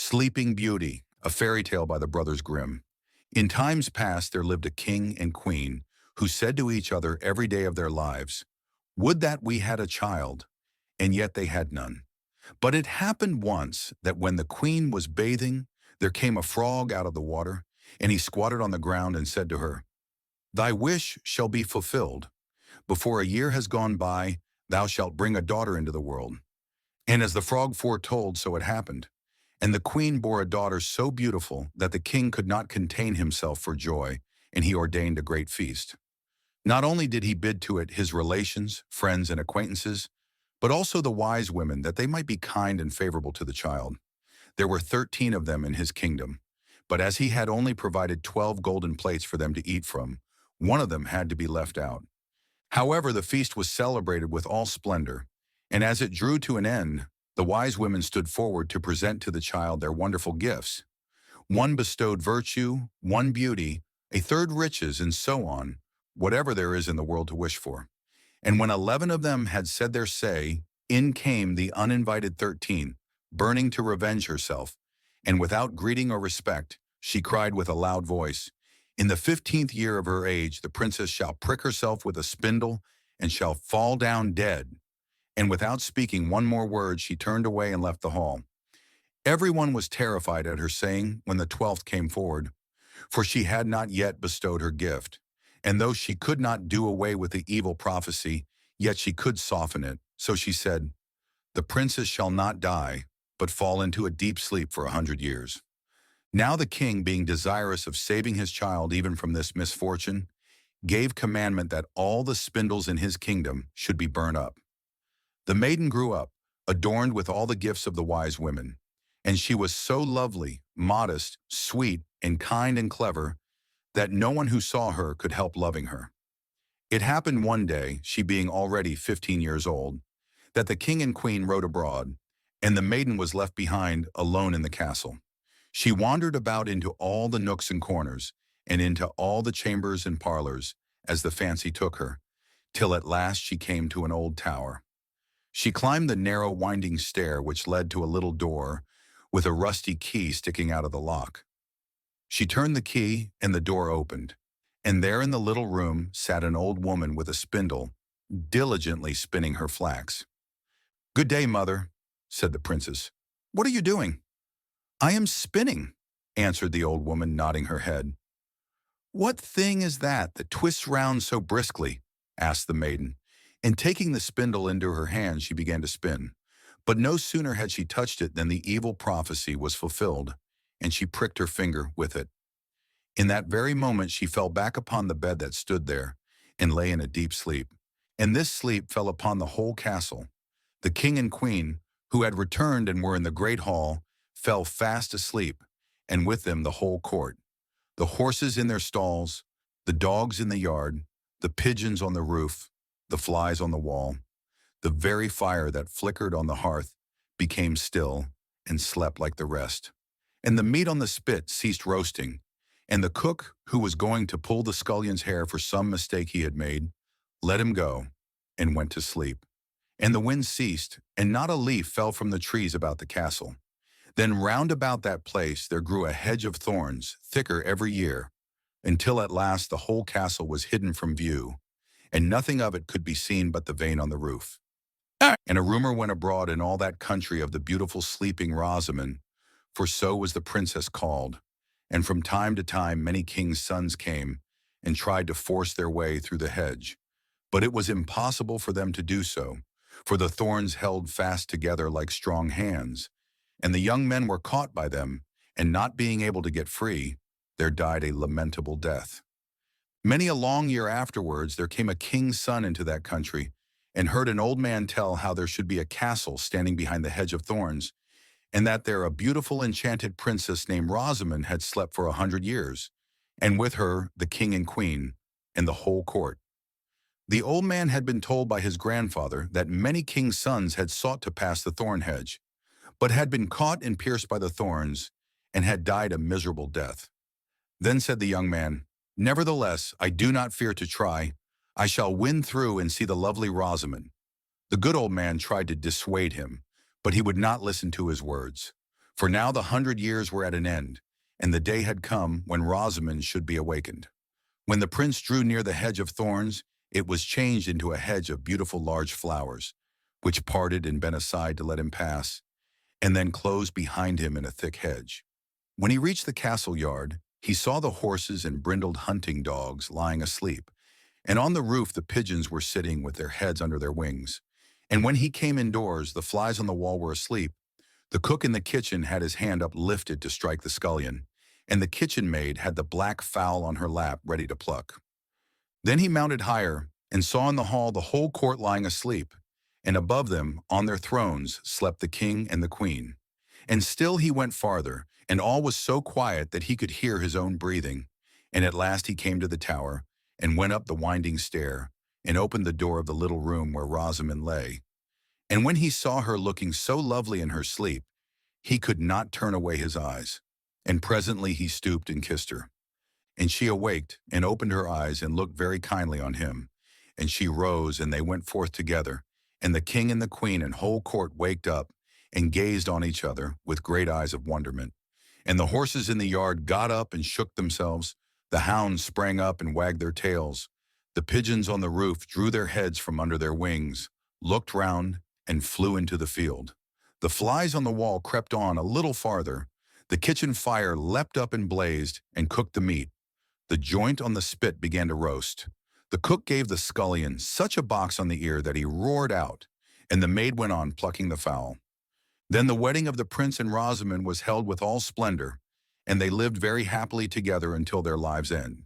Sleeping Beauty, a fairy tale by the Brothers Grimm. In times past there lived a king and queen who said to each other every day of their lives, "Would that we had a child," and yet they had none. But it happened once that when the queen was bathing, there came a frog out of the water, and he squatted on the ground and said to her, "Thy wish shall be fulfilled. Before a year has gone by, thou shalt bring a daughter into the world." And as the frog foretold, so it happened. And the queen bore a daughter so beautiful that the king could not contain himself for joy, and he ordained a great feast. Not only did he bid to it his relations, friends, and acquaintances, but also the wise women, that they might be kind and favorable to the child. There were 13 of them in his kingdom, but as he had only provided 12 golden plates for them to eat from, one of them had to be left out. However, the feast was celebrated with all splendor, and as it drew to an end, the wise women stood forward to present to the child their wonderful gifts. One bestowed virtue, one beauty, a third riches, and so on, whatever there is in the world to wish for. And when 11 of them had said their say, in came the uninvited 13, burning to revenge herself, and without greeting or respect, she cried with a loud voice, "In the 15th year of her age, the princess shall prick herself with a spindle, and shall fall down dead." And without speaking one more word, she turned away and left the hall. Everyone was terrified at her saying when the 12th came forward, for she had not yet bestowed her gift. And though she could not do away with the evil prophecy, yet she could soften it. So she said, "The princess shall not die, but fall into a deep sleep for 100 years." Now the king, being desirous of saving his child even from this misfortune, gave commandment that all the spindles in his kingdom should be burned up. The maiden grew up, adorned with all the gifts of the wise women, and she was so lovely, modest, sweet, and kind and clever that no one who saw her could help loving her. It happened one day, she being already 15 years old, that the king and queen rode abroad, and the maiden was left behind alone in the castle. She wandered about into all the nooks and corners, and into all the chambers and parlors, as the fancy took her, till at last she came to an old tower. She climbed the narrow winding stair which led to a little door with a rusty key sticking out of the lock. She turned the key and the door opened, and there in the little room sat an old woman with a spindle, diligently spinning her flax. "Good day, mother," said the princess. "What are you doing?" "I am spinning," answered the old woman, nodding her head. "What thing is that twists round so briskly?" asked the maiden. And taking the spindle into her hand, she began to spin. But no sooner had she touched it than the evil prophecy was fulfilled, and she pricked her finger with it. In that very moment she fell back upon the bed that stood there, and lay in a deep sleep. And this sleep fell upon the whole castle. The king and queen, who had returned and were in the great hall, fell fast asleep, and with them the whole court. The horses in their stalls, the dogs in the yard, the pigeons on the roof, the flies on the wall, the very fire that flickered on the hearth became still and slept like the rest. And the meat on the spit ceased roasting, and the cook, who was going to pull the scullion's hair for some mistake he had made, let him go and went to sleep. And the wind ceased, and not a leaf fell from the trees about the castle. Then round about that place there grew a hedge of thorns, thicker every year, until at last the whole castle was hidden from view, and nothing of it could be seen but the vane on the roof. And a rumor went abroad in all that country of the beautiful sleeping Rosamond, for so was the princess called. And from time to time many kings' sons came and tried to force their way through the hedge. But it was impossible for them to do so, for the thorns held fast together like strong hands, and the young men were caught by them, and not being able to get free, there died a lamentable death. Many a long year afterwards there came a king's son into that country, and heard an old man tell how there should be a castle standing behind the hedge of thorns, and that there a beautiful enchanted princess named Rosamond had slept for 100 years, and with her the king and queen, and the whole court. The old man had been told by his grandfather that many kings' sons had sought to pass the thorn hedge, but had been caught and pierced by the thorns, and had died a miserable death. Then said the young man, "Nevertheless, I do not fear to try. I shall win through and see the lovely Rosamond." The good old man tried to dissuade him, but he would not listen to his words. For now the 100 years were at an end, and the day had come when Rosamond should be awakened. When the prince drew near the hedge of thorns, it was changed into a hedge of beautiful large flowers, which parted and bent aside to let him pass, and then closed behind him in a thick hedge. When he reached the castle yard, he saw the horses and brindled hunting dogs lying asleep, and on the roof the pigeons were sitting with their heads under their wings. And when he came indoors, the flies on the wall were asleep. The cook in the kitchen had his hand uplifted to strike the scullion, and the kitchen maid had the black fowl on her lap ready to pluck. Then he mounted higher and saw in the hall the whole court lying asleep, and above them, on their thrones, slept the king and the queen. And still he went farther, and all was so quiet that he could hear his own breathing. And at last he came to the tower, and went up the winding stair, and opened the door of the little room where Rosamond lay. And when he saw her looking so lovely in her sleep, he could not turn away his eyes. And presently he stooped and kissed her. And she awaked, and opened her eyes, and looked very kindly on him. And she rose, and they went forth together. And the king and the queen and whole court waked up, and gazed on each other with great eyes of wonderment. And the horses in the yard got up and shook themselves. The hounds sprang up and wagged their tails. The pigeons on the roof drew their heads from under their wings, looked round, and flew into the field. The flies on the wall crept on a little farther. The kitchen fire leapt up and blazed, and cooked the meat. The joint on the spit began to roast. The cook gave the scullion such a box on the ear that he roared out, and the maid went on plucking the fowl. Then the wedding of the prince and Rosamond was held with all splendor, and they lived very happily together until their lives' end.